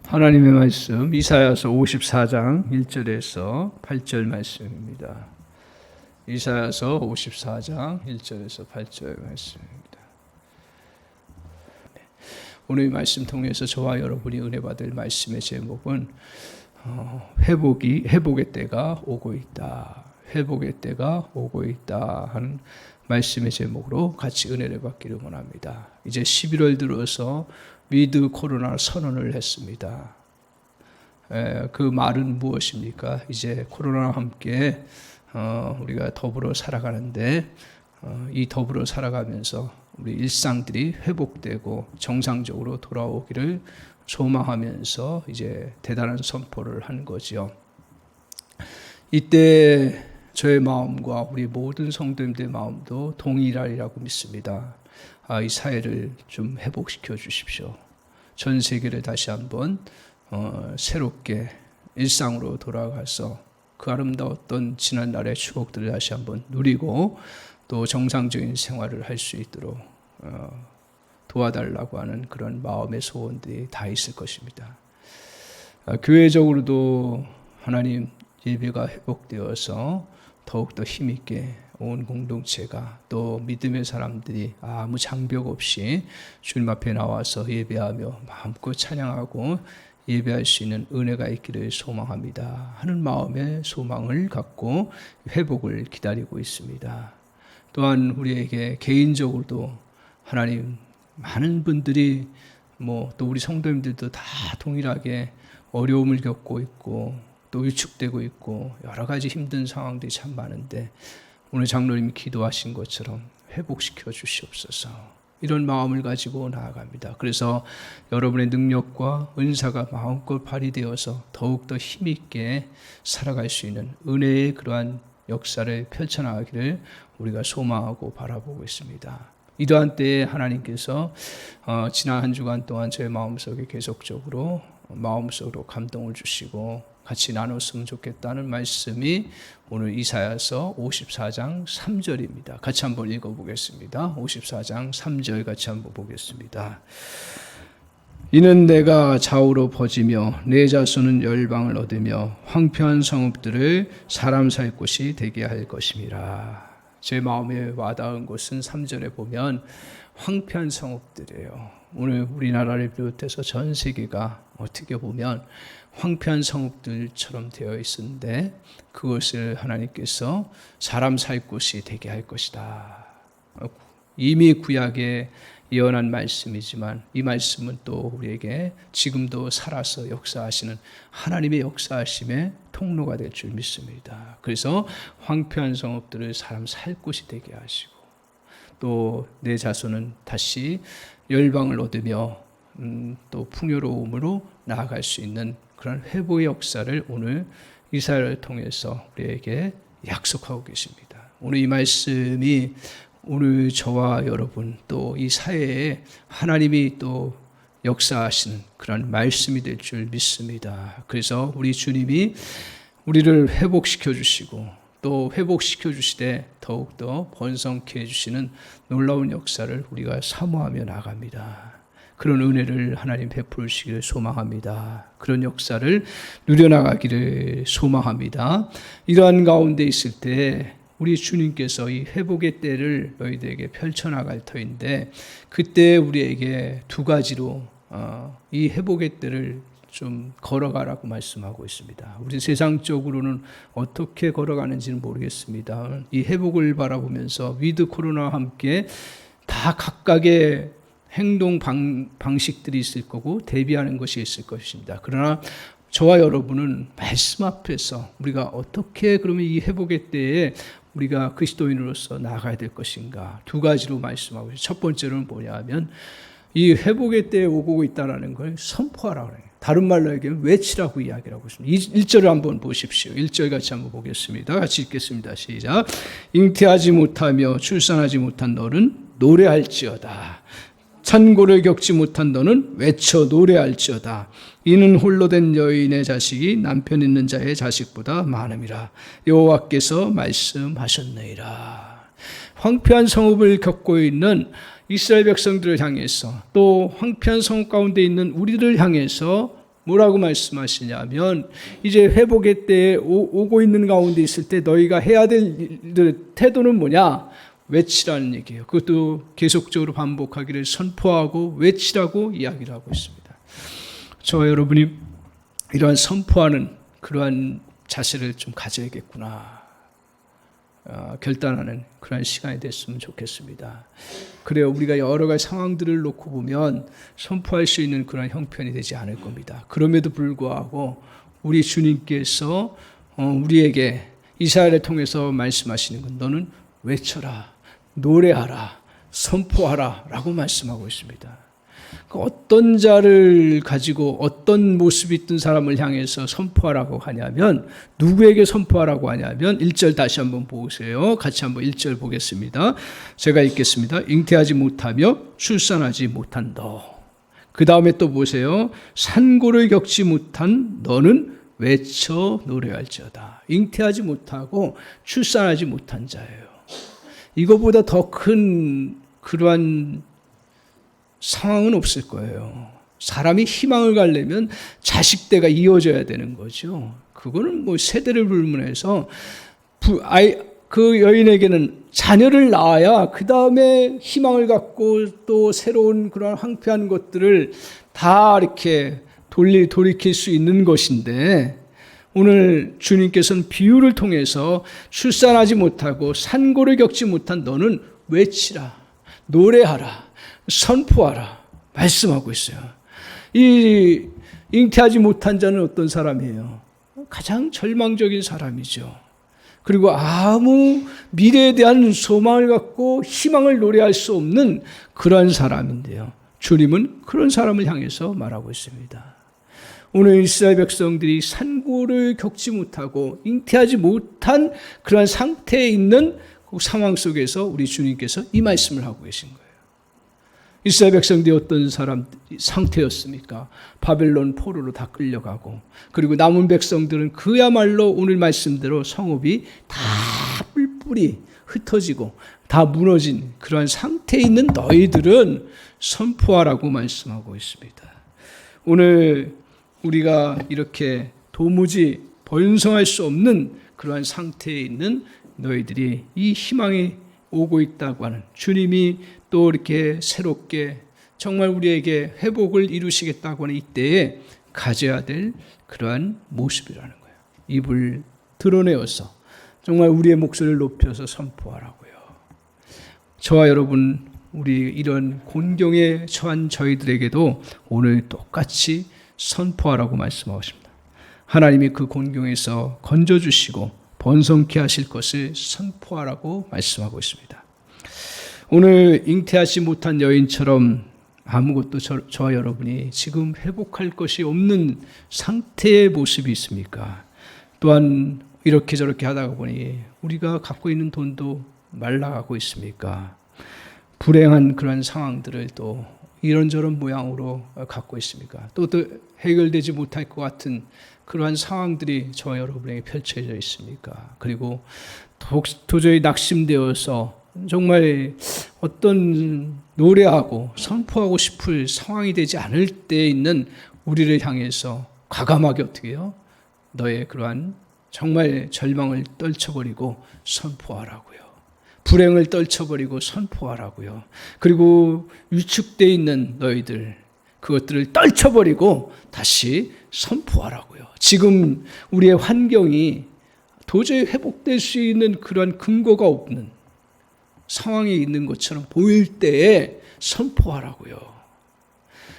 하나님의 말씀 이사야서 54장 1절에서 8절 말씀입니다. 이사야서 54장 1절에서 8절 말씀입니다. 오늘 이 말씀 통해서 저와 여러분이 은혜 받을 말씀의 제목은 회복의 때가 오고 있다. 회복의 때가 오고 있다 하는 말씀의 제목으로 같이 은혜를 받기를 원합니다. 이제 11월 들어서 위드 코로나 선언을 했습니다. 그 말은 무엇입니까? 이제 코로나와 함께 우리가 더불어 살아가는데 이 더불어 살아가면서 우리 일상들이 회복되고 정상적으로 돌아오기를 소망하면서 이제 대단한 선포를 한 거죠. 이때 저의 마음과 우리 모든 성도님들의 마음도 동일하리라고 믿습니다. 이 사회를 좀 회복시켜 주십시오. 전 세계를 다시 한번 새롭게 일상으로 돌아가서 그 아름다웠던 지난날의 추억들을 다시 한번 누리고 또 정상적인 생활을 할 수 있도록 도와달라고 하는 그런 마음의 소원들이 다 있을 것입니다. 교회적으로도 하나님 예배가 회복되어서 더욱더 힘있게 온 공동체가 또 믿음의 사람들이 아무 장벽 없이 주님 앞에 나와서 예배하며 마음껏 찬양하고 예배할 수 있는 은혜가 있기를 소망합니다 하는 마음의 소망을 갖고 회복을 기다리고 있습니다. 또한 우리에게 개인적으로도 하나님 많은 분들이 또 우리 성도님들도 다 동일하게 어려움을 겪고 있고 또 위축되고 있고 여러 가지 힘든 상황들이 참 많은데 오늘 장로님이 기도하신 것처럼 회복시켜 주시옵소서. 이런 마음을 가지고 나아갑니다. 그래서 여러분의 능력과 은사가 마음껏 발휘되어서 더욱더 힘있게 살아갈 수 있는 은혜의 그러한 역사를 펼쳐나가기를 우리가 소망하고 바라보고 있습니다. 이러한 때에 하나님께서 지난 한 주간 동안 저의 마음속에 계속적으로 마음속으로 감동을 주시고 같이 나눴으면 좋겠다는 말씀이 오늘 이사야서 54장 3절입니다. 같이 한번 읽어보겠습니다. 54장 3절 같이 한번 보겠습니다. 이는 내가 좌우로 퍼지며 내 자손은 열방을 얻으며 황폐한 성읍들을 사람 살 곳이 되게 할 것임이라. 제 마음에 와닿은 곳은 3절에 보면 황폐한 성읍들이에요. 오늘 우리나라를 비롯해서 전 세계가 어떻게 보면 황폐한 성읍들처럼 되어 있었는데 그것을 하나님께서 사람 살 곳이 되게 할 것이다. 이미 구약에 예언한 말씀이지만 이 말씀은 또 우리에게 지금도 살아서 역사하시는 하나님의 역사하심의 통로가 될 줄 믿습니다. 그래서 황폐한 성읍들을 사람 살 곳이 되게 하시고 또 내 자손은 다시 열방을 얻으며 또 풍요로움으로 나아갈 수 있는 그런 회복의 역사를 오늘 이사야를 통해서 우리에게 약속하고 계십니다. 오늘 이 말씀이 오늘 저와 여러분 또 이 사회에 하나님이 또 역사하시는 그런 말씀이 될 줄 믿습니다. 그래서 우리 주님이 우리를 회복시켜 주시고 또 회복시켜 주시되 더욱더 번성케 해주시는 놀라운 역사를 우리가 사모하며 나갑니다. 그런 은혜를 하나님 베풀시기를 소망합니다. 그런 역사를 누려나가기를 소망합니다. 이러한 가운데 있을 때 우리 주님께서 이 회복의 때를 너희들에게 펼쳐나갈 터인데 그때 우리에게 두 가지로 이 회복의 때를 좀 걸어가라고 말씀하고 있습니다. 우리 세상적으로는 어떻게 걸어가는지는 모르겠습니다. 이 회복을 바라보면서 위드 코로나와 함께 다 각각의 행동 방식들이 있을 거고 대비하는 것이 있을 것입니다. 그러나 저와 여러분은 말씀 앞에서 우리가 어떻게 그러면 이 회복의 때에 우리가 그리스도인으로서 나아가야 될 것인가 두 가지로 말씀하고 있어요. 첫 번째로는 뭐냐면 이 회복의 때에 오고 있다는 걸 선포하라고 해요. 다른 말로 얘기하면 외치라고 이야기를 하고 있습니다. 1절을 한번 보십시오. 1절 같이 한번 보겠습니다. 같이 읽겠습니다. 시작. 잉태하지 못하며 출산하지 못한 너는 노래할지어다. 찬고를 겪지 못한 너는 외쳐 노래할지어다. 이는 홀로 된 여인의 자식이 남편 있는 자의 자식보다 많음이라. 여호와께서 말씀하셨느니라. 황폐한 성읍을 겪고 있는 이스라엘 백성들을 향해서 또 황폐한 성읍 가운데 있는 우리를 향해서 뭐라고 말씀하시냐면 이제 회복의 때에 오고 있는 가운데 있을 때 너희가 해야 될 태도는 뭐냐? 외치라는 얘기예요. 그것도 계속적으로 반복하기를 선포하고 외치라고 이야기를 하고 있습니다. 저와 여러분이 이러한 선포하는 그러한 자세를 좀 가져야겠구나. 결단하는 그런 시간이 됐으면 좋겠습니다. 그래요. 우리가 여러 가지 상황들을 놓고 보면 선포할 수 있는 그런 형편이 되지 않을 겁니다. 그럼에도 불구하고 우리 주님께서 우리에게 이사야를 통해서 말씀하시는 건 너는 외쳐라, 노래하라, 선포하라 라고 말씀하고 있습니다. 어떤 자를 가지고 어떤 모습이 있던 사람을 향해서 선포하라고 하냐면, 누구에게 선포하라고 하냐면 1절 다시 한번 보세요. 같이 한번 1절 보겠습니다. 제가 읽겠습니다. 잉태하지 못하며 출산하지 못한 너. 그 다음에 또 보세요. 산고를 겪지 못한 너는 외쳐 노래할지어다. 잉태하지 못하고 출산하지 못한 자예요. 이거보다 더 큰 그러한 상황은 없을 거예요. 사람이 희망을 가려면 자식대가 이어져야 되는 거죠. 그거는 뭐 세대를 불문해서 그 여인에게는 자녀를 낳아야 그 다음에 희망을 갖고 또 새로운 그런 황폐한 것들을 다 이렇게 돌이킬 수 있는 것인데, 오늘 주님께서는 비유를 통해서 출산하지 못하고 산고를 겪지 못한 너는 외치라, 노래하라, 선포하라 말씀하고 있어요. 이 잉태하지 못한 자는 어떤 사람이에요? 가장 절망적인 사람이죠. 그리고 아무 미래에 대한 소망을 갖고 희망을 노래할 수 없는 그런 사람인데요. 주님은 그런 사람을 향해서 말하고 있습니다. 오늘 이스라엘 백성들이 산고를 겪지 못하고 잉태하지 못한 그런 상태에 있는 그 상황 속에서 우리 주님께서 이 말씀을 하고 계신 거예요. 이스라엘 백성들이 어떤 상태였습니까? 바벨론 포로로 다 끌려가고, 그리고 남은 백성들은 그야말로 오늘 말씀대로 성읍이 다 뿔뿔이 흩어지고 다 무너진 그러한 상태에 있는 너희들은 선포하라고 말씀하고 있습니다. 오늘 우리가 이렇게 도무지 번성할 수 없는 그러한 상태에 있는 너희들이 이 희망이 오고 있다고 하는, 주님이 또 이렇게 새롭게 정말 우리에게 회복을 이루시겠다고 하는 이때에 가져야 될 그러한 모습이라는 거예요. 입을 드러내어서 정말 우리의 목소리를 높여서 선포하라고요. 저와 여러분, 우리 이런 곤경에 처한 저희들에게도 오늘 똑같이 선포하라고 말씀하고 있습니다. 하나님이 그 곤경에서 건져주시고 번성케 하실 것을 선포하라고 말씀하고 있습니다. 오늘 잉태하지 못한 여인처럼 아무것도 저와 여러분이 지금 회복할 것이 없는 상태의 모습이 있습니까? 또한 이렇게 저렇게 하다가 보니 우리가 갖고 있는 돈도 말라가고 있습니까? 불행한 그런 상황들을 또 이런저런 모양으로 갖고 있습니까? 또 해결되지 못할 것 같은 그러한 상황들이 저와 여러분에게 펼쳐져 있습니까? 그리고 도저히 낙심되어서 정말 어떤 노래하고 선포하고 싶을 상황이 되지 않을 때에 있는 우리를 향해서 과감하게 어떻게 해요? 너의 그러한 정말 절망을 떨쳐버리고 선포하라고요. 불행을 떨쳐버리고 선포하라고요. 그리고 위축되어 있는 너희들, 그것들을 떨쳐버리고 다시 선포하라고요. 지금 우리의 환경이 도저히 회복될 수 있는 그러한 근거가 없는 상황이 있는 것처럼 보일 때에 선포하라고요.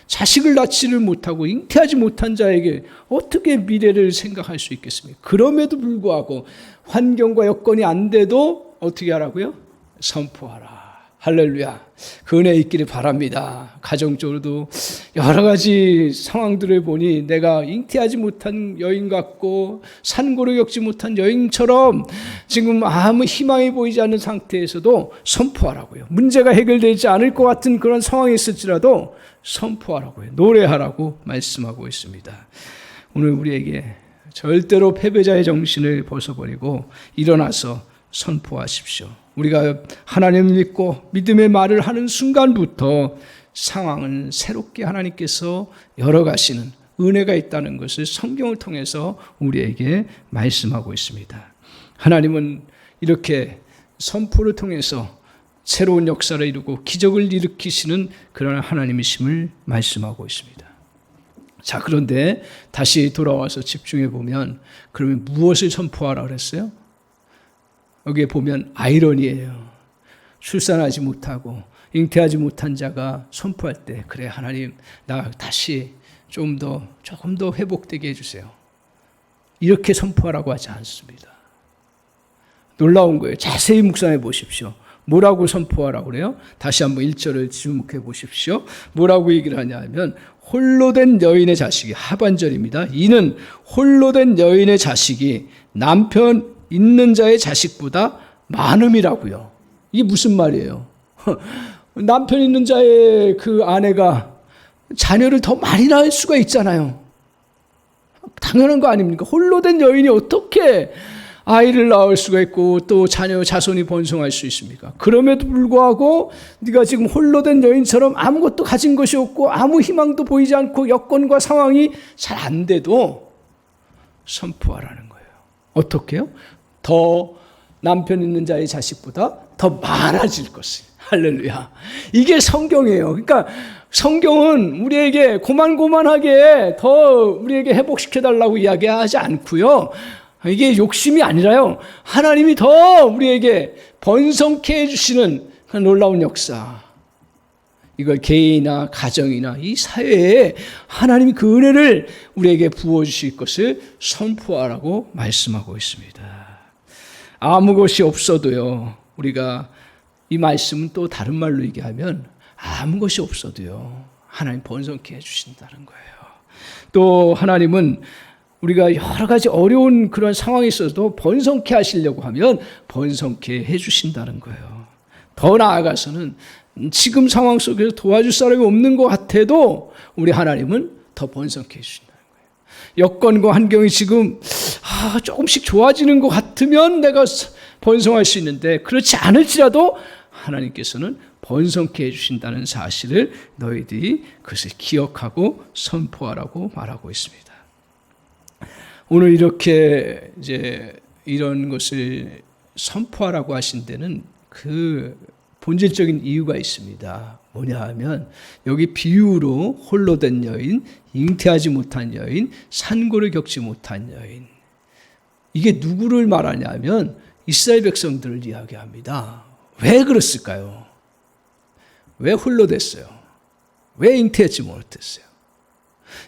자식을 낳지를 못하고 잉태하지 못한 자에게 어떻게 미래를 생각할 수 있겠습니까? 그럼에도 불구하고 환경과 여건이 안 돼도 어떻게 하라고요? 선포하라. 할렐루야. 그 은혜 있기를 바랍니다. 가정적으로도 여러 가지 상황들을 보니 내가 잉태하지 못한 여인 같고 산고를 겪지 못한 여인처럼 지금 아무 희망이 보이지 않는 상태에서도 선포하라고요. 문제가 해결되지 않을 것 같은 그런 상황이 있을지라도 선포하라고요. 노래하라고 말씀하고 있습니다. 오늘 우리에게 절대로 패배자의 정신을 벗어버리고 일어나서 선포하십시오. 우리가 하나님을 믿고 믿음의 말을 하는 순간부터 상황은 새롭게 하나님께서 열어가시는 은혜가 있다는 것을 성경을 통해서 우리에게 말씀하고 있습니다. 하나님은 이렇게 선포를 통해서 새로운 역사를 이루고 기적을 일으키시는 그런 하나님이심을 말씀하고 있습니다. 자, 그런데 다시 돌아와서 집중해 보면 그러면 무엇을 선포하라 그랬어요? 여기에 보면 아이러니예요. 출산하지 못하고 잉태하지 못한 자가 선포할 때, 그래 하나님 나 다시 조금 더 회복되게 해주세요, 이렇게 선포하라고 하지 않습니다. 놀라운 거예요. 자세히 묵상해 보십시오. 뭐라고 선포하라고 그래요? 다시 한번 1절을 주목해 보십시오. 뭐라고 얘기를 하냐면 홀로 된 여인의 자식이, 하반절입니다. 이는 홀로 된 여인의 자식이 남편 있는 자의 자식보다 많음이라고요. 이게 무슨 말이에요? 남편 있는 자의 그 아내가 자녀를 더 많이 낳을 수가 있잖아요. 당연한 거 아닙니까? 홀로 된 여인이 어떻게 아이를 낳을 수가 있고 또 자손이 번성할 수 있습니까? 그럼에도 불구하고 네가 지금 홀로 된 여인처럼 아무것도 가진 것이 없고 아무 희망도 보이지 않고 여건과 상황이 잘 안 돼도 선포하라는 거예요. 어떻게요? 더 남편 있는 자의 자식보다 더 많아질 것을. 할렐루야. 이게 성경이에요. 그러니까 성경은 우리에게 고만고만하게 더 우리에게 회복시켜달라고 이야기하지 않고요. 이게 욕심이 아니라요, 하나님이 더 우리에게 번성케 해주시는 그 놀라운 역사, 이걸 개인이나 가정이나 이 사회에 하나님이 그 은혜를 우리에게 부어주실 것을 선포하라고 말씀하고 있습니다. 아무 것이 없어도요, 우리가 이 말씀은 또 다른 말로 얘기하면 아무 것이 없어도요 하나님 번성케 해주신다는 거예요. 또 하나님은 우리가 여러 가지 어려운 그런 상황이 있어도 번성케 하시려고 하면 번성케 해주신다는 거예요. 더 나아가서는 지금 상황 속에서 도와줄 사람이 없는 것 같아도 우리 하나님은 더 번성케 해주신다는 거예요. 여건과 환경이 지금 조금씩 좋아지는 것 같으면 내가 번성할 수 있는데 그렇지 않을지라도 하나님께서는 번성케 해주신다는 사실을 너희들이 그것을 기억하고 선포하라고 말하고 있습니다. 오늘 이렇게 이제 이런 것을 선포하라고 하신 데는 그 본질적인 이유가 있습니다. 뭐냐 하면 여기 비유로 홀로 된 여인, 잉태하지 못한 여인, 산고를 겪지 못한 여인, 이게 누구를 말하냐면 이스라엘 백성들을 이야기합니다. 왜 그랬을까요? 왜 홀로 됐어요? 왜 잉태하지 못했어요?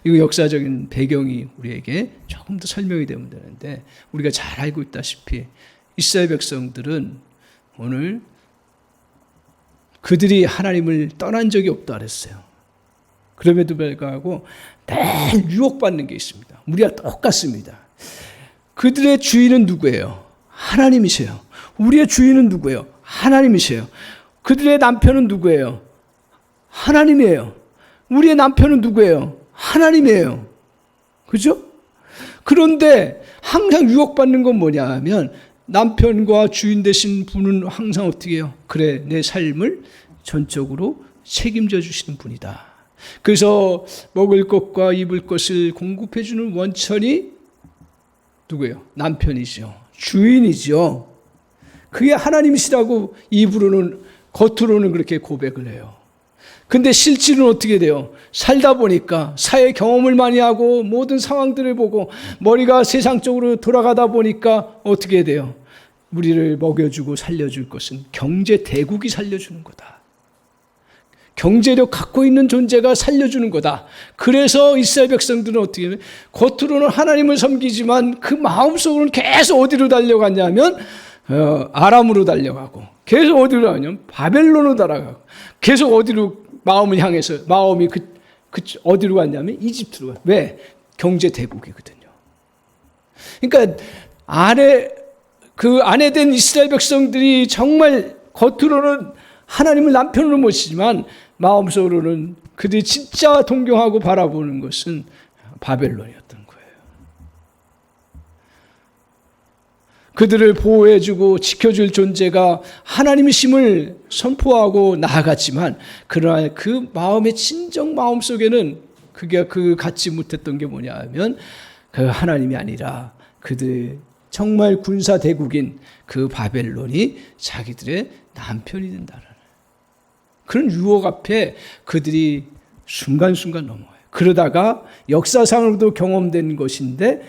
이거 역사적인 배경이 우리에게 조금 더 설명이 되면 되는데, 우리가 잘 알고 있다시피 이스라엘 백성들은 오늘 그들이 하나님을 떠난 적이 없다 그랬어요. 그럼에도 불구하고 매일 유혹받는 게 있습니다. 우리가 똑같습니다. 그들의 주인은 누구예요? 하나님이세요. 우리의 주인은 누구예요? 하나님이세요. 그들의 남편은 누구예요? 하나님이에요. 우리의 남편은 누구예요? 하나님이에요. 그죠? 그런데 항상 유혹받는 건 뭐냐 하면 남편과 주인 되신 분은 항상 어떻게 해요? 그래, 내 삶을 전적으로 책임져 주시는 분이다. 그래서 먹을 것과 입을 것을 공급해 주는 원천이 누구예요? 남편이죠. 주인이죠. 그게 하나님이시라고 입으로는, 겉으로는 그렇게 고백을 해요. 근데 실질은 어떻게 돼요? 살다 보니까 사회 경험을 많이 하고 모든 상황들을 보고 머리가 세상적으로 돌아가다 보니까 어떻게 돼요? 우리를 먹여주고 살려줄 것은 경제 대국이 살려주는 거다. 경제력 갖고 있는 존재가 살려주는 거다. 그래서 이스라엘 백성들은 어떻게 하면 겉으로는 하나님을 섬기지만 그 마음속으로는 계속 어디로 달려갔냐면 아람으로 달려가고, 계속 어디로 가냐면 바벨론으로 달아가고, 계속 어디로 마음을 향해서, 마음이 어디로 갔냐면 이집트로 가. 왜? 경제 대국이거든요. 그러니까 아내된 이스라엘 백성들이 정말 겉으로는 하나님을 남편으로 모시지만 마음속으로는 그들이 진짜 동경하고 바라보는 것은 바벨론이었던 거예요. 그들을 보호해주고 지켜줄 존재가 하나님이심을 선포하고 나아갔지만, 그러나 그 마음의 진정 마음속에는 그게 갖지 못했던 게 뭐냐 하면 그 하나님이 아니라 그들 정말 군사 대국인 그 바벨론이 자기들의 남편이 된다는 그런 유혹 앞에 그들이 순간순간 넘어요. 그러다가 역사상으로도 경험된 것인데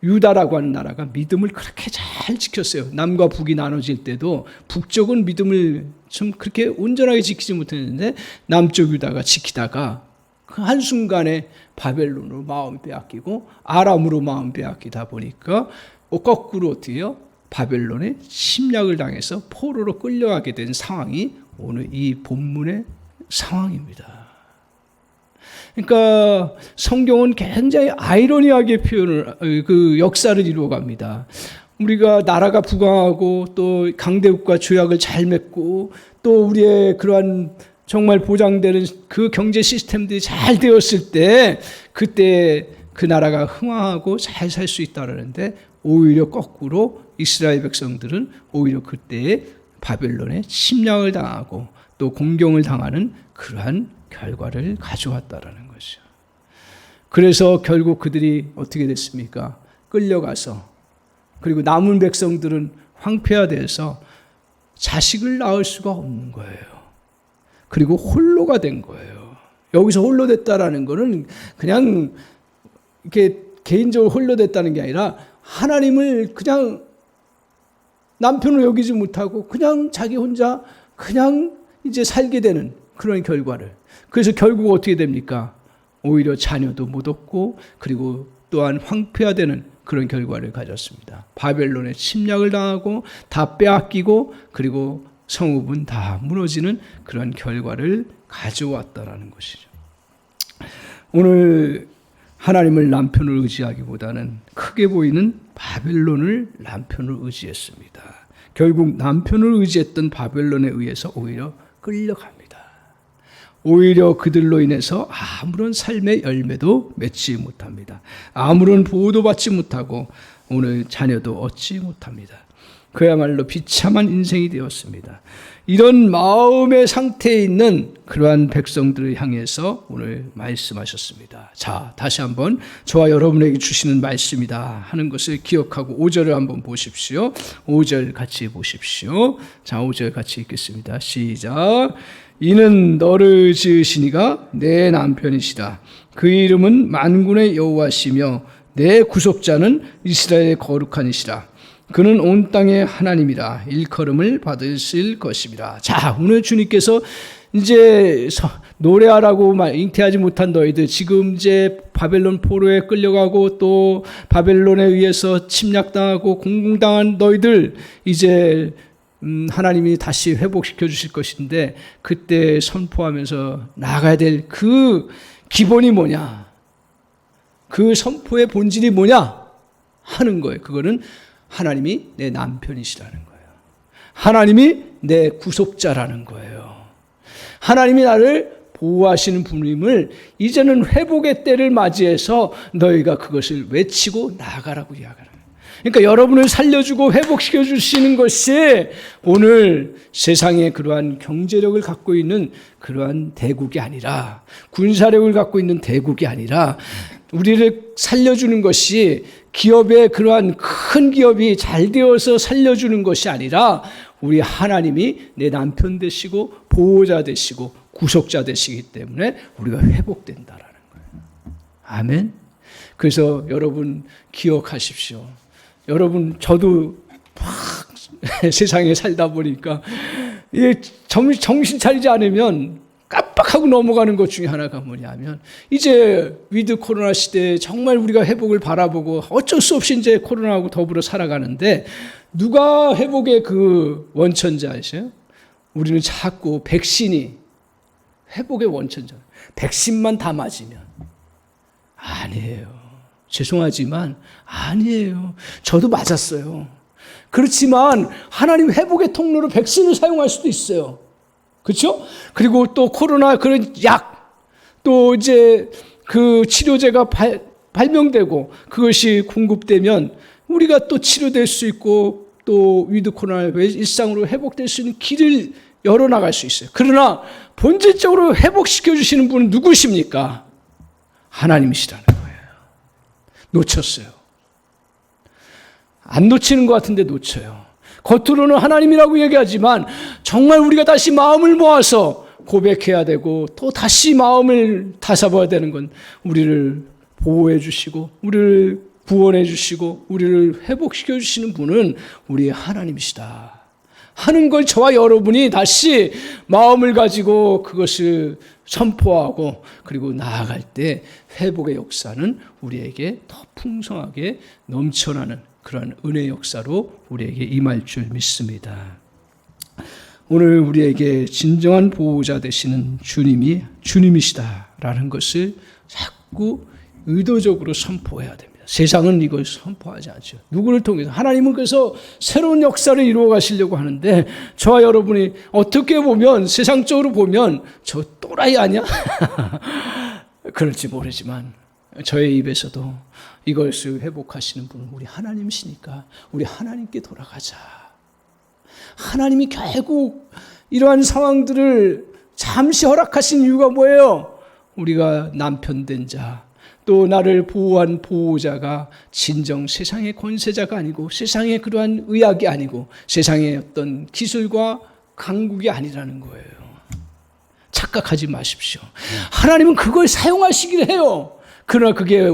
유다라고 하는 나라가 믿음을 그렇게 잘 지켰어요. 남과 북이 나눠질 때도 북쪽은 믿음을 좀 그렇게 온전하게 지키지 못했는데 남쪽 유다가 지키다가 그 한순간에 바벨론으로 마음 빼앗기고 아람으로 마음 빼앗기다 보니까 거꾸로 어떻게 해요? 바벨론에 침략을 당해서 포로로 끌려가게 된 상황이 오늘 이 본문의 상황입니다. 그러니까 성경은 굉장히 아이러니하게 그 역사를 이루어갑니다. 우리가 나라가 부강하고 또 강대국과 조약을 잘 맺고 또 우리의 그러한 정말 보장되는 그 경제 시스템들이 잘 되었을 때 그때 그 나라가 흥황하고 잘 살 수 있다는데 오히려 거꾸로 이스라엘 백성들은 오히려 그때에 바벨론에 침략을 당하고 또 공경을 당하는 그러한 결과를 가져왔다라는 것이죠. 그래서 결국 그들이 어떻게 됐습니까? 끌려가서 그리고 남은 백성들은 황폐화돼서 자식을 낳을 수가 없는 거예요. 그리고 홀로가 된 거예요. 여기서 홀로 됐다라는 거는 그냥 이렇게 개인적으로 홀로 됐다는 게 아니라 하나님을 그냥 남편으로 여기지 못하고 그냥 자기 혼자 그냥 이제 살게 되는 그런 결과를. 그래서 결국 어떻게 됩니까? 오히려 자녀도 못 얻고 그리고 또한 황폐화되는 그런 결과를 가졌습니다. 바벨론에 침략을 당하고 다 빼앗기고 그리고 성읍은 다 무너지는 그런 결과를 가져왔다라는 것이죠. 오늘 하나님을 남편을 의지하기보다는 크게 보이는 바벨론을 남편을 의지했습니다. 결국 남편을 의지했던 바벨론에 의해서 오히려 끌려갑니다. 오히려 그들로 인해서 아무런 삶의 열매도 맺지 못합니다. 아무런 보호도 받지 못하고 오늘 자녀도 얻지 못합니다. 그야말로 비참한 인생이 되었습니다. 이런 마음의 상태에 있는 그러한 백성들을 향해서 오늘 말씀하셨습니다. 자, 다시 한번 저와 여러분에게 주시는 말씀이다 하는 것을 기억하고 5절을 한번 보십시오. 5절 같이 보십시오. 자, 5절 같이 읽겠습니다. 시작. 이는 너를 지으시니가 내 남편이시라. 그 이름은 만군의 여호와시며 내 구속자는 이스라엘의 거룩한 이시라. 그는 온 땅의 하나님이라. 일컬음을 받으실 것입니다. 자, 오늘 주님께서 이제 노래하라고 잉태하지 못한 너희들, 지금 이제 바벨론 포로에 끌려가고 또 바벨론에 의해서 침략당하고 공공당한 너희들, 이제 하나님이 다시 회복시켜 주실 것인데 그때 선포하면서 나가야 될 그 기본이 뭐냐, 그 선포의 본질이 뭐냐 하는 거예요. 그거는 하나님이 내 남편이시라는 거예요. 하나님이 내 구속자라는 거예요. 하나님이 나를 보호하시는 분임을 이제는 회복의 때를 맞이해서 너희가 그것을 외치고 나아가라고 이야기하는 거예요. 그러니까 여러분을 살려주고 회복시켜 주시는 것이 오늘 세상에 그러한 경제력을 갖고 있는 그러한 대국이 아니라, 군사력을 갖고 있는 대국이 아니라, 우리를 살려주는 것이 기업의 그러한 큰 기업이 잘 되어서 살려주는 것이 아니라 우리 하나님이 내 남편 되시고 보호자 되시고 구속자 되시기 때문에 우리가 회복된다라는 거예요. 아멘. 그래서 여러분 기억하십시오. 여러분, 저도 막 세상에 살다 보니까 정신 차리지 않으면 깜빡하고 넘어가는 것 중에 하나가 뭐냐면, 이제 위드 코로나 시대에 정말 우리가 회복을 바라보고 어쩔 수 없이 이제 코로나하고 더불어 살아가는데, 누가 회복의 그 원천자이세요? 우리는 자꾸 백신이 회복의 원천자. 백신만 다 맞으면. 아니에요. 죄송하지만 아니에요. 저도 맞았어요. 그렇지만 하나님 회복의 통로로 백신을 사용할 수도 있어요. 그렇죠? 그리고 또 코로나 그런 약, 또 이제 그 치료제가 발명되고 그것이 공급되면 우리가 또 치료될 수 있고 또 위드 코로나 일상으로 회복될 수 있는 길을 열어나갈 수 있어요. 그러나 본질적으로 회복시켜 주시는 분은 누구십니까? 하나님이시라는 거예요. 놓쳤어요. 안 놓치는 것 같은데 놓쳐요. 겉으로는 하나님이라고 얘기하지만 정말 우리가 다시 마음을 모아서 고백해야 되고 또 다시 마음을 다잡아야 되는 건 우리를 보호해 주시고 우리를 구원해 주시고 우리를 회복시켜 주시는 분은 우리의 하나님이시다 하는 걸 저와 여러분이 다시 마음을 가지고 그것을 선포하고 그리고 나아갈 때 회복의 역사는 우리에게 더 풍성하게 넘쳐나는 그런 은혜의 역사로 우리에게 임할 줄 믿습니다. 오늘 우리에게 진정한 보호자 되시는 주님이 주님이시다라는 것을 자꾸 의도적으로 선포해야 됩니다. 세상은 이걸 선포하지 않죠. 누구를 통해서 하나님은 그래서 새로운 역사를 이루어 가시려고 하는데 저와 여러분이 어떻게 보면 세상적으로 보면 저 또라이 아니야? 그럴지 모르지만 저의 입에서도 이것을 회복하시는 분은 우리 하나님이시니까 우리 하나님께 돌아가자. 하나님이 결국 이러한 상황들을 잠시 허락하신 이유가 뭐예요? 우리가 남편 된 자, 또 나를 보호한 보호자가 진정 세상의 권세자가 아니고 세상의 그러한 의학이 아니고 세상의 어떤 기술과 강국이 아니라는 거예요. 착각하지 마십시오. 하나님은 그걸 사용하시기를 해요. 그러나 그게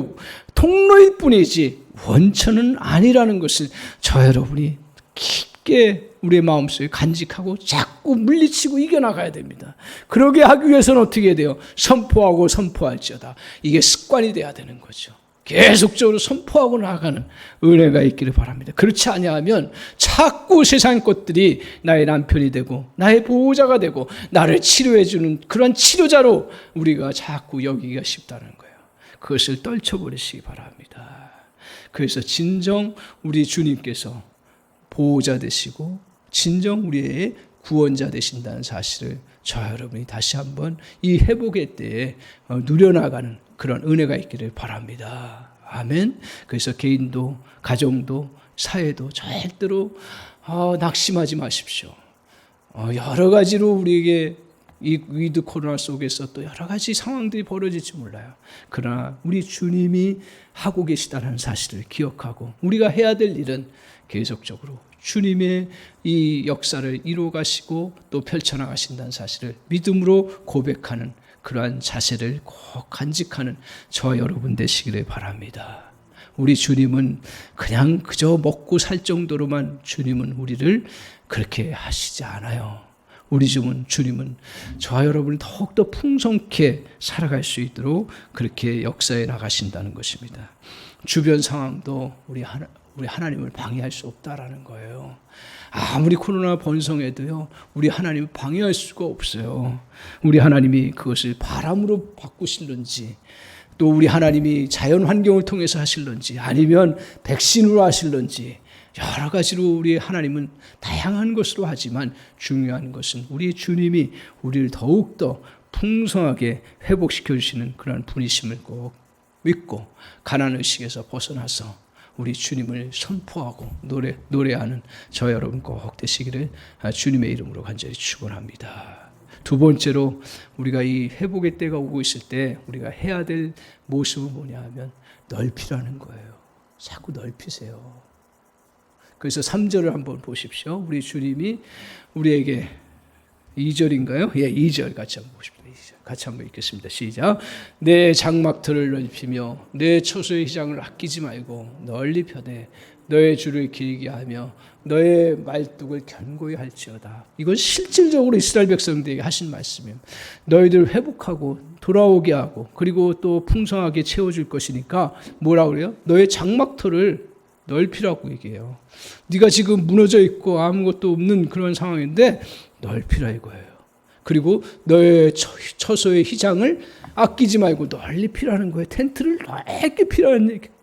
통로일 뿐이지 원천은 아니라는 것을 저 여러분이 깊게 우리의 마음속에 간직하고 자꾸 물리치고 이겨나가야 됩니다. 그러게 하기 위해서는 어떻게 해야 돼요? 선포하고 선포할지어다. 이게 습관이 돼야 되는 거죠. 계속적으로 선포하고 나아가는 은혜가 있기를 바랍니다. 그렇지 아니하면 자꾸 세상 것들이 나의 남편이 되고 나의 보호자가 되고 나를 치료해 주는 그런 치료자로 우리가 자꾸 여기기가 쉽다는 거예요. 그것을 떨쳐버리시기 바랍니다. 그래서 진정 우리 주님께서 보호자 되시고 진정 우리의 구원자 되신다는 사실을 저 여러분이 다시 한번 이 회복의 때에 누려나가는 그런 은혜가 있기를 바랍니다. 아멘. 그래서 개인도 가정도 사회도 절대로 낙심하지 마십시오. 여러 가지로 우리에게 이 위드 코로나 속에서 또 여러 가지 상황들이 벌어질지 몰라요. 그러나 우리 주님이 하고 계시다는 사실을 기억하고 우리가 해야 될 일은 계속적으로 주님의 이 역사를 이루어 가시고 또 펼쳐나가신다는 사실을 믿음으로 고백하는 그러한 자세를 꼭 간직하는 저 여러분 되시기를 바랍니다. 우리 주님은 그냥 그저 먹고 살 정도로만 주님은 우리를 그렇게 하시지 않아요. 우리 주님은 저와 여러분이 더욱더 풍성케 살아갈 수 있도록 그렇게 역사해 나가신다는 것입니다. 주변 상황도 우리 하나님을 방해할 수 없다라는 거예요. 아무리 코로나 번성해도요, 우리 하나님을 방해할 수가 없어요. 우리 하나님이 그것을 바람으로 바꾸실런지, 또 우리 하나님이 자연 환경을 통해서 하실런지, 아니면 백신으로 하실런지, 여러 가지로 우리 하나님은 다양한 것으로 하지만 중요한 것은 우리 주님이 우리를 더욱더 풍성하게 회복시켜 주시는 그런 분이심을 꼭 믿고 가난의식에서 벗어나서 우리 주님을 선포하고 노래하는 저 여러분 꼭 되시기를 주님의 이름으로 간절히 축원합니다. 두 번째로 우리가 이 회복의 때가 오고 있을 때 우리가 해야 될 모습은 뭐냐 하면 넓히라는 거예요. 자꾸 넓히세요. 그래서 3절을 한번 보십시오. 우리 주님이 우리에게 2절인가요? 예, 2절 같이 한번 보십시오. 2절. 같이 한번 읽겠습니다. 시작. 내 장막터를 넓히며 내 처소의 휘장을 아끼지 말고 널리 펴되 너의 줄을 길게 하며 너의 말뚝을 견고히 할지어다. 이건 실질적으로 이스라엘 백성들에게 하신 말씀이에요. 너희들 회복하고 돌아오게 하고 그리고 또 풍성하게 채워줄 것이니까 뭐라고 그래요? 너의 장막터를 넓히라고 얘기해요. 네가 지금 무너져 있고 아무것도 없는 그런 상황인데 넓히라 이거예요. 그리고 너의 처소의 휘장을 아끼지 말고 널리 피라는 거예요. 텐트를 넓게 피라는 얘기예요.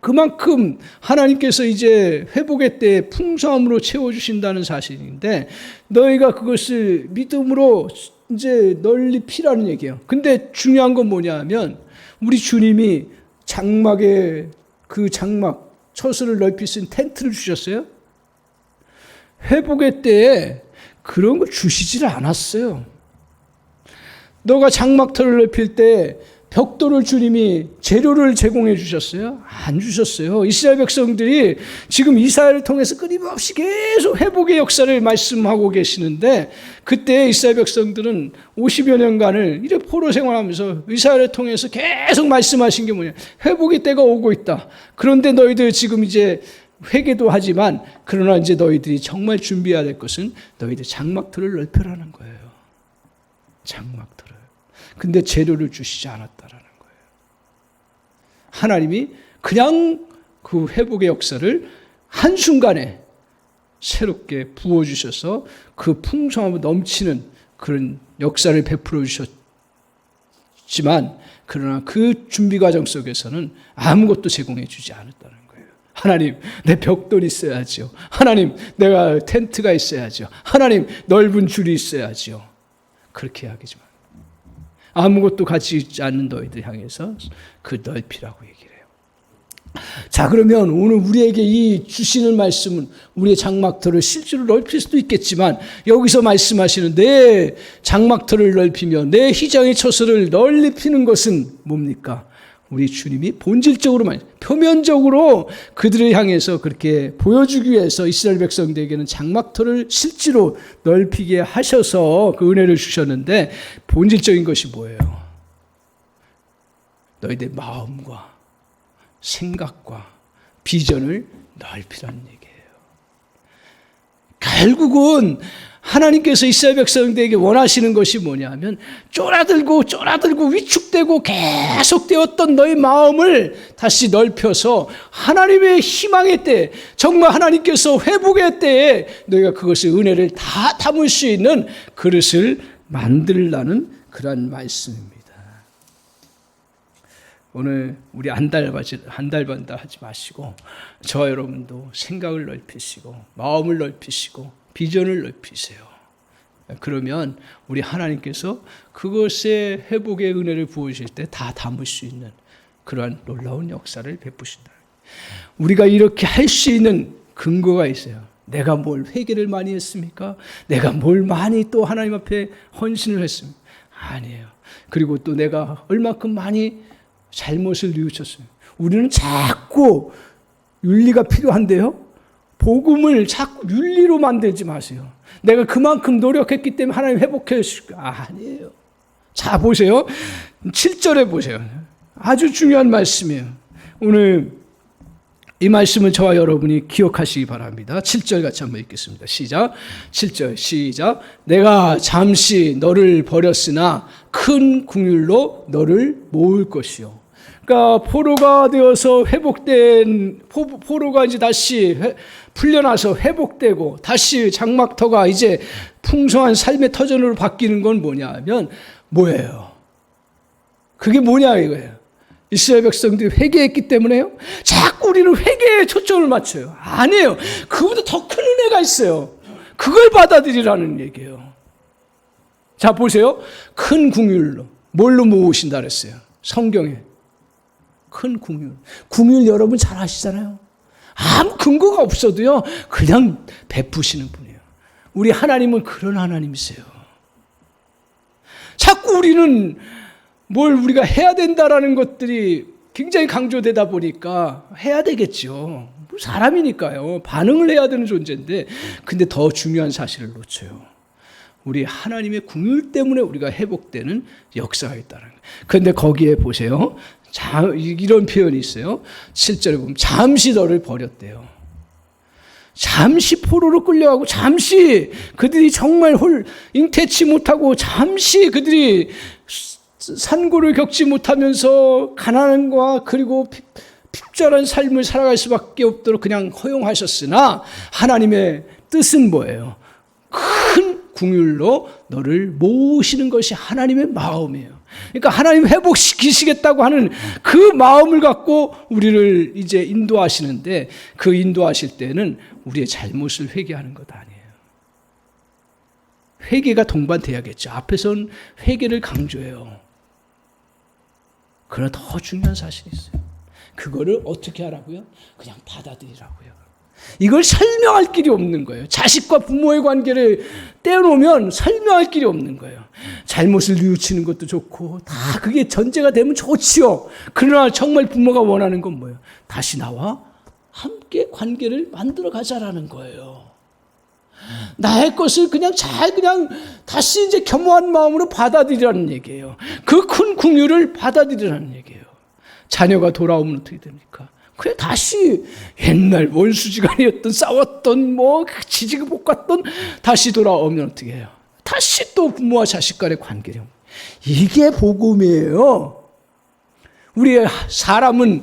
그만큼 하나님께서 이제 회복의 때에 풍성함으로 채워주신다는 사실인데 너희가 그것을 믿음으로 이제 널리 피라는 얘기예요. 근데 중요한 건 뭐냐 하면 우리 주님이 장막에 그 장막 처소를 넓힐 수 있는 텐트를 주셨어요. 회복의 때에 그런 거 주시질 않았어요. 너가 장막터를 넓힐 때 벽돌을 주님이 재료를 제공해 주셨어요? 안 주셨어요. 이스라엘 백성들이 지금 이사야를 통해서 끊임없이 계속 회복의 역사를 말씀하고 계시는데, 그때 이스라엘 백성들은 50여 년간을 이렇게 포로 생활하면서 이사야를 통해서 계속 말씀하신 게 뭐냐, 회복의 때가 오고 있다. 그런데 너희들 지금 이제 회개도 하지만, 그러나 이제 너희들이 정말 준비해야 될 것은 너희들 장막터를 넓혀라는 거예요. 장막터를. 근데 재료를 주시지 않았다라는 거예요. 하나님이 그냥 그 회복의 역사를 한순간에 새롭게 부어주셔서 그 풍성함을 넘치는 그런 역사를 베풀어 주셨지만, 그러나 그 준비 과정 속에서는 아무것도 제공해 주지 않았다는 거예요. 하나님, 내 벽돌이 있어야죠. 하나님, 내가 텐트가 있어야죠. 하나님, 넓은 줄이 있어야죠. 그렇게 하겠지만 아무것도 가지고 있지 않는 너희들 향해서 그 넓히라고 얘기를 해요. 자, 그러면 오늘 우리에게 이 주시는 말씀은 우리의 장막터를 실제로 넓힐 수도 있겠지만, 여기서 말씀하시는 내 장막터를 넓히며 내 휘장의 처소를 넓히는 것은 뭡니까? 우리 주님이 본질적으로, 표면적으로 그들을 향해서 그렇게 보여주기 위해서 이스라엘 백성들에게는 장막터를 실제로 넓히게 하셔서 그 은혜를 주셨는데, 본질적인 것이 뭐예요? 너희들 마음과 생각과 비전을 넓히라는 얘기예요. 결국은 하나님께서 이스라엘 백성들에게 원하시는 것이 뭐냐면, 쫄아들고 위축되고 계속되었던 너희 마음을 다시 넓혀서 하나님의 희망의 때, 정말 하나님께서 회복의 때에 너희가 그것을, 은혜를 다 담을 수 있는 그릇을 만들라는 그런 말씀입니다. 오늘 우리 한달반다 하지 마시고, 저와 여러분도 생각을 넓히시고 마음을 넓히시고 비전을 넓히세요. 그러면 우리 하나님께서 그것에 회복의 은혜를 부으실 때 다 담을 수 있는 그러한 놀라운 역사를 베푸신다. 우리가 이렇게 할 수 있는 근거가 있어요. 내가 뭘 회개를 많이 했습니까? 내가 뭘 많이 또 하나님 앞에 헌신을 했습니까? 아니에요. 그리고 또 내가 얼마큼 많이 잘못을 뉘우쳤어요. 우리는 자꾸 윤리가 필요한데요, 복음을 자꾸 윤리로 만들지 마세요. 내가 그만큼 노력했기 때문에 하나님 회복해 주실 거예요. 아니에요. 자, 보세요. 7절에 보세요. 아주 중요한 말씀이에요. 오늘 이 말씀을 저와 여러분이 기억하시기 바랍니다. 7절 같이 한번 읽겠습니다. 시작. 7절 시작. 내가 잠시 너를 버렸으나 큰 긍휼로 너를 모을 것이요. 그러니까 포로가 되어서 회복된, 포로가 이제 다시 풀려나서 회복되고 다시 장막터가 이제 풍성한 삶의 터전으로 바뀌는 건 뭐냐면 뭐예요? 그게 뭐냐 이거예요. 이스라엘 백성들이 회개했기 때문에요? 자꾸 우리는 회개에 초점을 맞춰요. 아니에요. 그보다 더 큰 은혜가 있어요. 그걸 받아들이라는 얘기예요. 자, 보세요. 큰 긍휼로. 뭘로 모으신다 그랬어요? 성경에. 큰 긍휼. 긍휼 여러분 잘 아시잖아요. 아무 근거가 없어도요, 그냥 베푸시는 분이에요. 우리 하나님은 그런 하나님이세요. 자꾸 우리는 뭘 우리가 해야 된다라는 것들이 굉장히 강조되다 보니까 해야 되겠죠. 사람이니까요. 반응을 해야 되는 존재인데, 근데 더 중요한 사실을 놓쳐요. 우리 하나님의 긍휼 때문에 우리가 회복되는 역사가 있다는 거예요. 그런데 거기에 보세요. 이런 표현이 있어요. 7절에 보면 잠시 너를 버렸대요. 잠시 포로로 끌려가고, 잠시 그들이 정말 잉태치 못하고, 잠시 그들이 산고를 겪지 못하면서 가난함과 그리고 핍절한 삶을 살아갈 수밖에 없도록 그냥 허용하셨으나, 하나님의 뜻은 뭐예요? 큰 긍휼로 너를 모으시는 것이 하나님의 마음이에요. 그러니까 하나님 회복시키시겠다고 하는 그 마음을 갖고 우리를 이제 인도하시는데, 그 인도하실 때는 우리의 잘못을 회개하는 것 아니에요. 회개가 동반돼야겠죠. 앞에서는 회개를 강조해요. 그러나 더 중요한 사실이 있어요. 그거를 어떻게 하라고요? 그냥 받아들이라고요. 이걸 설명할 길이 없는 거예요. 자식과 부모의 관계를 떼어놓으면 설명할 길이 없는 거예요. 잘못을 뉘우치는 것도 좋고 다 그게 전제가 되면 좋지요. 그러나 정말 부모가 원하는 건 뭐예요? 다시 나와 함께 관계를 만들어 가자라는 거예요. 나의 것을 그냥 다시 이제 겸허한 마음으로 받아들이라는 얘기예요. 그 큰 긍휼을 받아들이라는 얘기예요. 자녀가 돌아오면 어떻게 됩니까? 그래 다시 옛날 원수지간이었던 싸웠던 지지고 볶았던 다시 돌아오면 어떻게 해요? 다시 또 부모와 자식 간의 관계를. 이게 복음이에요. 우리 사람은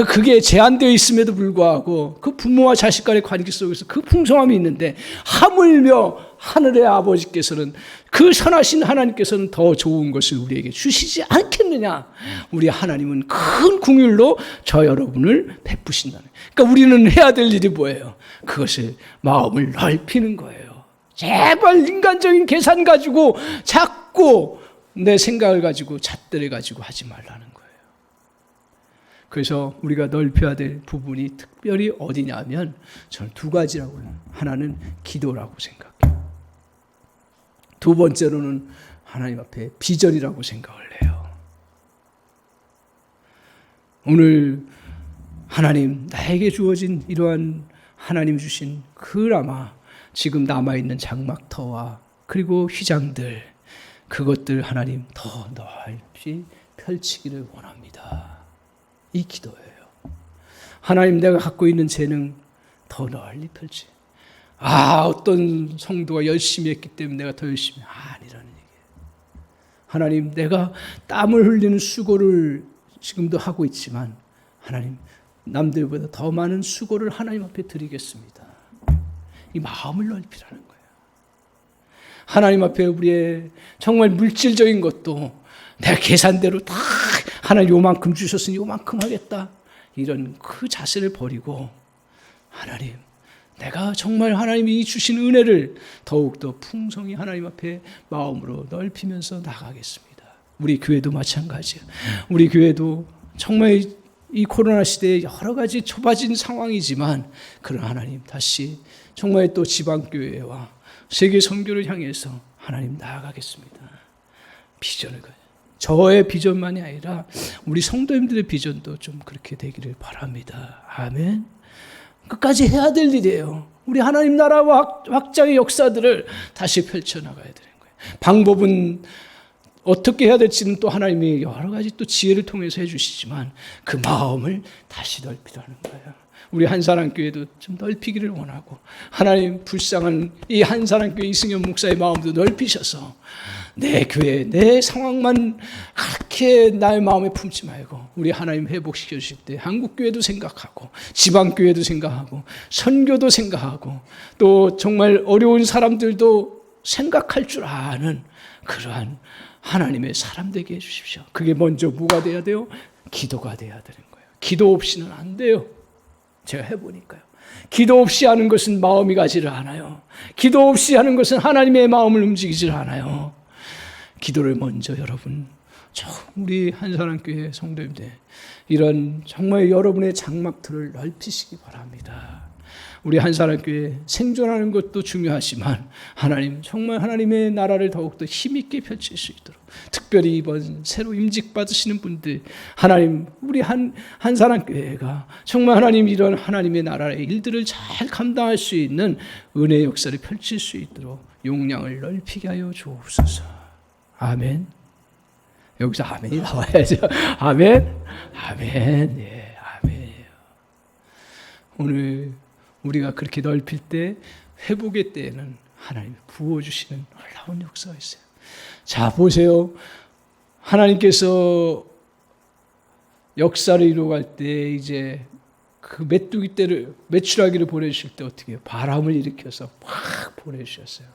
그게 제한되어 있음에도 불구하고 그 부모와 자식 간의 관계 속에서 그 풍성함이 있는데 하물며 하늘의 아버지께서는 그 선하신 하나님께서는 더 좋은 것을 우리에게 주시지 않겠느냐. 우리 하나님은 큰 긍휼로 저 여러분을 베푸신다는. 그러니까 우리는 해야 될 일이 뭐예요? 그것을 마음을 넓히는 거예요. 제발 인간적인 계산 가지고 자꾸 내 생각을 가지고 잣대를 가지고 하지 말라는 거예요. 그래서 우리가 넓혀야 될 부분이 특별히 어디냐면 저는 두 가지라고 해요. 하나는 기도라고 생각해요. 두 번째로는 하나님 앞에 비전이라고 생각을 해요. 오늘 하나님 나에게 주어진 이러한 하나님 주신 그나마 지금 남아있는 장막터와 그리고 휘장들 그것들 하나님 더 넓이 펼치기를 원합니다. 이 기도예요. 하나님 내가 갖고 있는 재능 더 널리 펼치. 어떤 성도가 열심히 했기 때문에 내가 더 열심히 아니라는 얘기예요. 하나님 내가 땀을 흘리는 수고를 지금도 하고 있지만 하나님 남들보다 더 많은 수고를 하나님 앞에 드리겠습니다. 이 마음을 넓히라는 거예요. 하나님 앞에 우리의 정말 물질적인 것도 내가 계산대로 다 하나님 요만큼 주셨으니 요만큼 하겠다. 이런 그 자세를 버리고 하나님 내가 정말 하나님이 주신 은혜를 더욱더 풍성히 하나님 앞에 마음으로 넓히면서 나가겠습니다. 우리 교회도 마찬가지예요. 우리 교회도 정말 이 코로나 시대에 여러 가지 좁아진 상황이지만 그러나 하나님 다시 정말 또 지방교회와 세계 선교를 향해서 하나님 나아가겠습니다. 비전을 가요. 저의 비전만이 아니라 우리 성도님들의 비전도 좀 그렇게 되기를 바랍니다. 아멘. 끝까지 해야 될 일이에요. 우리 하나님 나라와 확장의 역사들을 다시 펼쳐나가야 되는 거예요. 방법은 어떻게 해야 될지는 또 하나님이 여러 가지 또 지혜를 통해서 해주시지만 그 마음을 다시 넓히라는 거예요. 우리 한사랑교회도 좀 넓히기를 원하고 하나님 불쌍한 이 한사랑교회 이승현 목사의 마음도 넓히셔서 내 교회 내 상황만 그렇게 나의 마음에 품지 말고 우리 하나님 회복시켜 주실 때 한국교회도 생각하고 지방교회도 생각하고 선교도 생각하고 또 정말 어려운 사람들도 생각할 줄 아는 그러한 하나님의 사람 되게 해주십시오. 그게 먼저 뭐가 돼야 돼요? 기도가 돼야 되는 거예요. 기도 없이는 안 돼요. 제가 해보니까요. 기도 없이 하는 것은 마음이 가지를 않아요. 기도 없이 하는 것은 하나님의 마음을 움직이질 않아요. 기도를 먼저 여러분, 우리 한사랑교회 성도님들 이런 정말 여러분의 장막들을 넓히시기 바랍니다. 우리 한사랑교회 생존하는 것도 중요하지만 하나님 정말 하나님의 나라를 더욱더 힘있게 펼칠 수 있도록 특별히 이번 새로 임직받으시는 분들 하나님 우리 한사랑교회가 정말 하나님 이런 하나님의 나라의 일들을 잘 감당할 수 있는 은혜의 역사를 펼칠 수 있도록 용량을 넓히게 하여 주옵소서. 아멘. 여기서 아멘이 나와야죠. 아멘. 아멘. 예, 아멘이에요. 오늘 우리가 그렇게 넓힐 때 회복의 때에는 하나님이 부어주시는 놀라운 역사가 있어요. 자 보세요. 하나님께서 역사를 이루어갈 때 이제 그 메뚜기 떼를 메추라기를 보내주실 때 어떻게 해요? 바람을 일으켜서 확 보내주셨어요.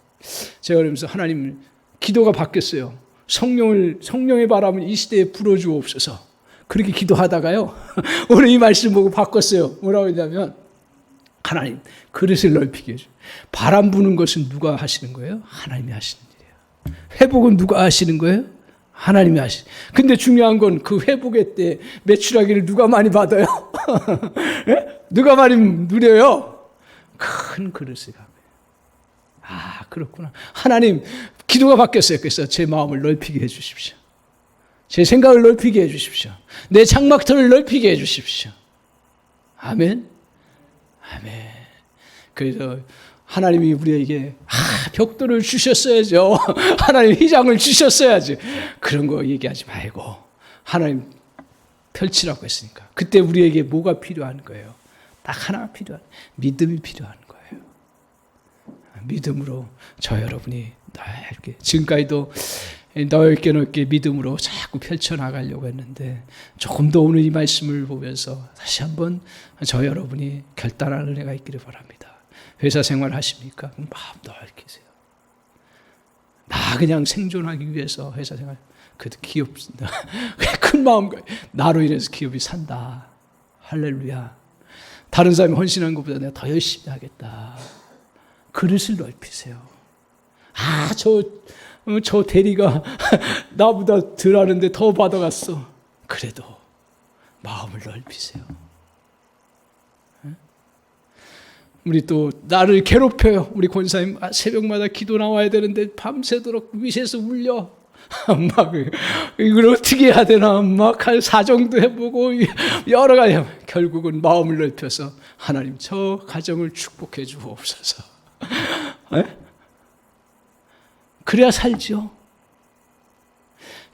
제가 그러면서 하나님 기도가 바뀌었어요. 성령의 바람을 이 시대에 불어주옵소서. 그렇게 기도하다가요. 오늘 이 말씀 보고 바꿨어요. 뭐라고 했냐면 하나님 그릇을 넓히게 해줘. 바람 부는 것은 누가 하시는 거예요? 하나님이 하시는 일이에요. 회복은 누가 하시는 거예요? 하나님이 하시는. 근데 중요한 건 그 회복의 때 메추라기를 누가 많이 받아요? 네? 누가 많이 누려요? 큰 그릇을 갖고. 아, 그렇구나. 하나님, 기도가 바뀌었어요. 그래서 제 마음을 넓히게 해주십시오. 제 생각을 넓히게 해주십시오. 내 장막터를 넓히게 해주십시오. 아멘. 아멘. 그래서 하나님이 우리에게 벽돌을 주셨어야죠. 하나님 휘장을 주셨어야지. 그런 거 얘기하지 말고 하나님 펼치라고 했으니까. 그때 우리에게 뭐가 필요한 거예요? 딱 하나가 필요한, 믿음이 필요한 거예요. 믿음으로 저 여러분이 넓게, 지금까지도 넓게 믿음으로 자꾸 펼쳐나가려고 했는데 조금 더 오늘 이 말씀을 보면서 다시 한번 저 여러분이 결단하는 은혜가 있기를 바랍니다. 회사 생활 하십니까? 마음 넓게 세요. 나 그냥 생존하기 위해서 회사 생활, 그래도 기업, 큰 마음과 나로 인해서 기업이 산다. 할렐루야. 다른 사람이 헌신한 것보다 내가 더 열심히 하겠다. 그릇을 넓히세요. 저 대리가 나보다 덜 하는데 더 받아갔어. 그래도 마음을 넓히세요. 우리 또 나를 괴롭혀요. 우리 권사님 새벽마다 기도 나와야 되는데 밤새도록 위에서 울려. 막 이걸 어떻게 해야 되나 막 할 사정도 해보고 여러 가지. 결국은 마음을 넓혀서 하나님 저 가정을 축복해 주옵소서. 그래야 살죠.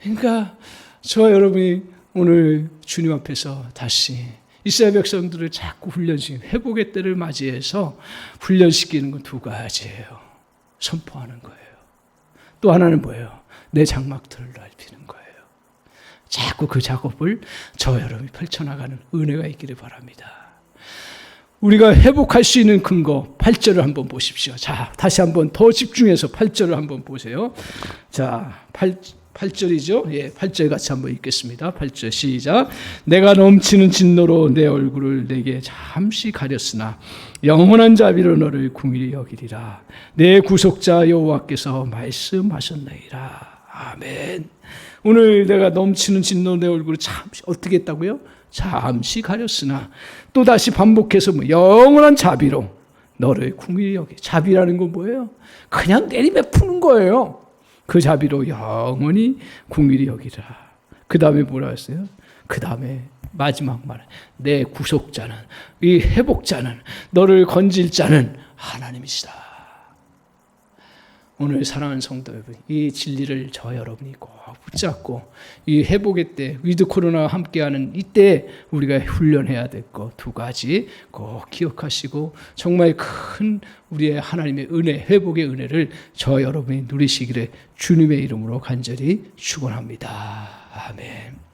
그러니까 저와 여러분이 오늘 주님 앞에서 다시 이스라엘 백성들을 자꾸 훈련시키는 회복의 때를 맞이해서 훈련시키는 건 두 가지예요. 선포하는 거예요. 또 하나는 뭐예요? 내 장막들을 넓히는 거예요. 자꾸 그 작업을 저 여러분이 펼쳐나가는 은혜가 있기를 바랍니다. 우리가 회복할 수 있는 근거 8절을 한번 보십시오. 자, 다시 한번 더 집중해서 8절을 한번 보세요. 자, 8절이죠. 예, 8절 같이 한번 읽겠습니다. 8절 시작. 내가 넘치는 진노로 내 얼굴을 내게 잠시 가렸으나 영원한 자비로 너를 긍휼히 여기리라. 내 구속자 여호와께서 말씀하셨나이다. 아멘. 오늘 내가 넘치는 진노로 내 얼굴을 잠시 어떻게 했다고요? 잠시 가렸으나 또 다시 반복해서 영원한 자비로 너를 긍휼히 여기. 자비라는 건 뭐예요? 그냥 내리베푸는 거예요. 그 자비로 영원히 긍휼히 여기라. 그 다음에 뭐라 했어요? 그 다음에 마지막 말, 내 구속자는, 이 회복자는, 너를 건질 자는 하나님이시다. 오늘 사랑하는 성도 여러분, 이 진리를 저 여러분이 꼭 붙잡고 이 회복의 때, 위드 코로나와 함께하는 이때 우리가 훈련해야 될 것 두 가지 꼭 기억하시고 정말 큰 우리의 하나님의 은혜, 회복의 은혜를 저 여러분이 누리시기를 주님의 이름으로 간절히 축원합니다. 아멘.